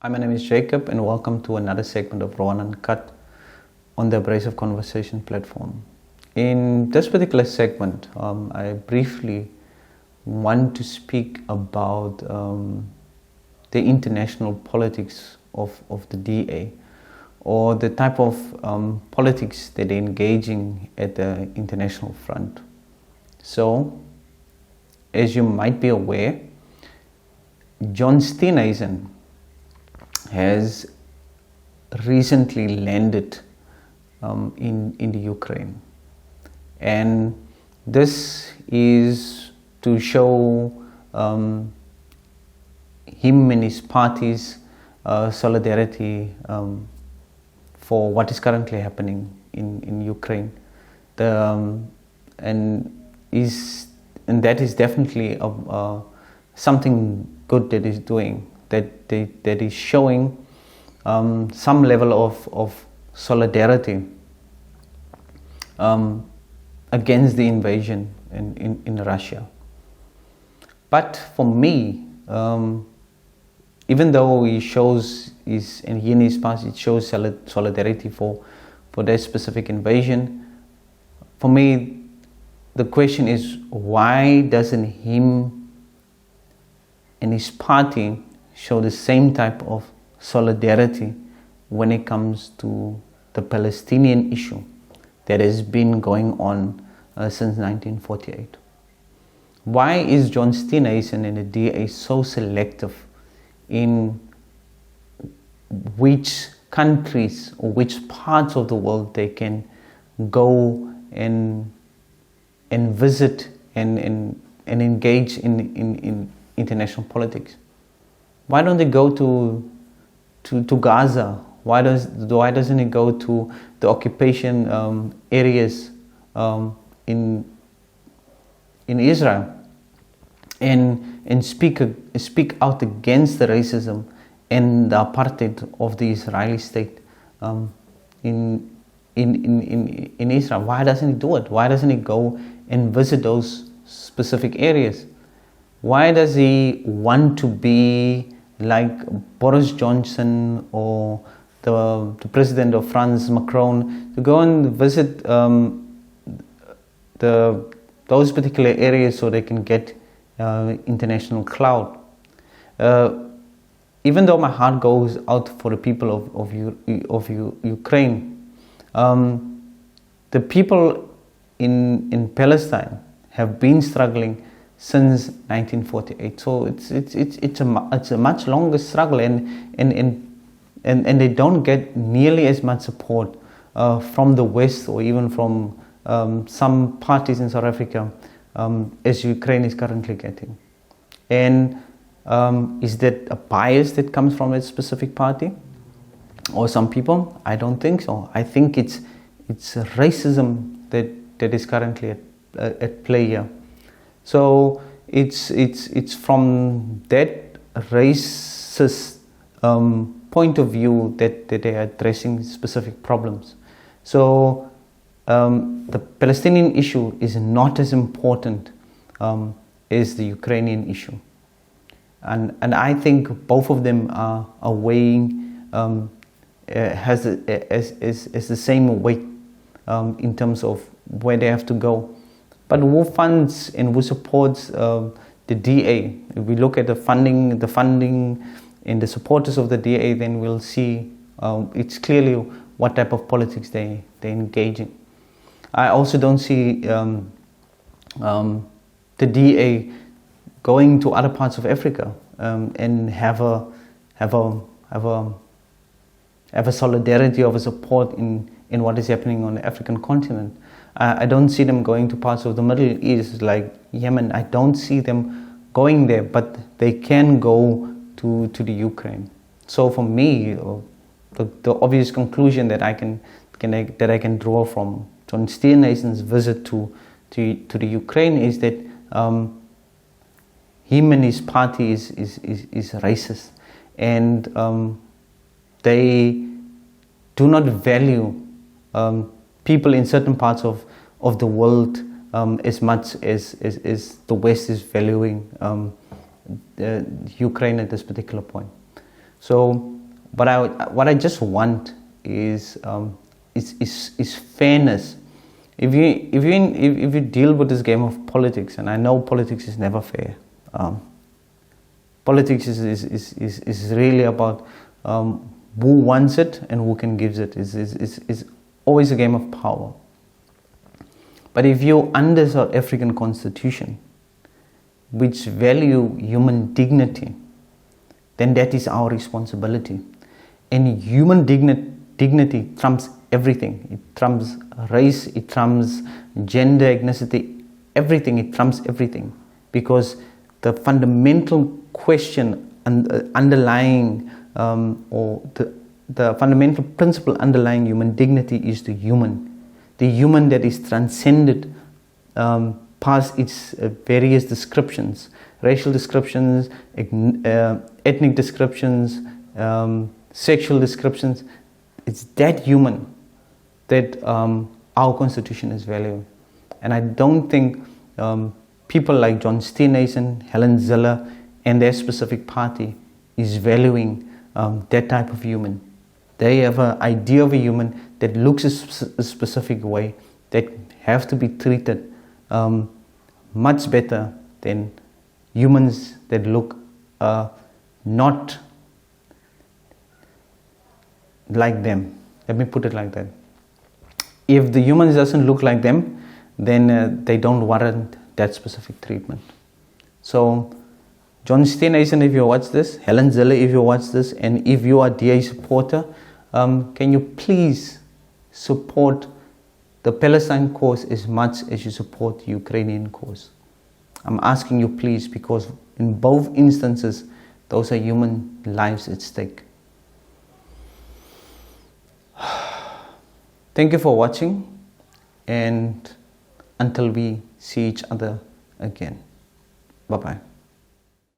Hi, my name is Jacob, and welcome to another segment of Raw and Uncut on the Abrasive Conversation platform. In this particular segment, I briefly want to speak about the international politics of the DA, or the type of politics that they're engaging at the international front. So, as you might be aware, John Steenhuizen has recently landed in the Ukraine, and this is to show him and his party's solidarity for what is currently happening in Ukraine. And that is definitely something good that he's doing. That is showing some level of solidarity against the invasion in Russia. But for me, even though he shows and he in his past it shows solidarity for that specific invasion, for me the question is, why doesn't him and his party show the same type of solidarity when it comes to the Palestinian issue that has been going on since 1948? Why is John Steenhuizen and the DA so selective in which countries or which parts of the world they can go and visit and engage in international politics? Why don't they go to Gaza? Why doesn't it go to the occupation areas in Israel and speak out against the racism and the apartheid of the Israeli state in Israel? Why doesn't he do it? Why doesn't he go and visit those specific areas? Why does he want to be like Boris Johnson or the president of France, Macron, to go and visit those particular areas so they can get international clout? Even though my heart goes out for the people of Ukraine, the people in Palestine have been struggling since 1948, so it's a much longer struggle, and they don't get nearly as much support from the West or even from some parties in South Africa as Ukraine is currently getting. And is that a bias that comes from a specific party or some people? I don't think so. I think it's racism that is currently at play here. So it's from that racist point of view that they are addressing specific problems. So the Palestinian issue is not as important as the Ukrainian issue, and I think both of them are weighing has the same weight in terms of where they have to go. But who funds and who supports the DA? If we look at the funding and the supporters of the DA, then we'll see it's clearly what type of politics they're engaging. I also don't see the DA going to other parts of Africa and have a solidarity of a support in what is happening on the African continent. I don't see them going to parts of the Middle East like Yemen. I don't see them going there, but they can go to the Ukraine. So for me, the obvious conclusion that I can draw from John Steenhuizen's visit to the Ukraine is that him and his party is racist, and they do not value people in certain parts of the world as much as the West is valuing Ukraine at this particular point. So what I just want is fairness. If you deal with this game of politics, and I know politics is never fair. Politics is really about who wants it and who can give it. It's always a game of power. But if you under South African Constitution, which value human dignity, then that is our responsibility. And human dignity trumps everything. It trumps race, it trumps gender, ethnicity, everything. It trumps everything. Because the fundamental question underlying, or the fundamental principle underlying human dignity is the human. The human that is transcended past its various descriptions, racial descriptions, ethnic descriptions, sexual descriptions. It's that human that our Constitution is valuing. And I don't think people like John Steenhuizen, Helen Zille, and their specific party is valuing that type of human. They have an idea of a human that looks a specific way, that have to be treated much better than humans that look not like them. Let me put it like that. If the humans doesn't look like them, then they don't warrant that specific treatment. So John Steenhuizen, if you watch this, Helen Zille, if you watch this, and if you are a DA supporter, can you please support the Palestine cause as much as you support the Ukrainian cause? I'm asking you please, because in both instances, those are human lives at stake. Thank you for watching, and until we see each other again. Bye-bye.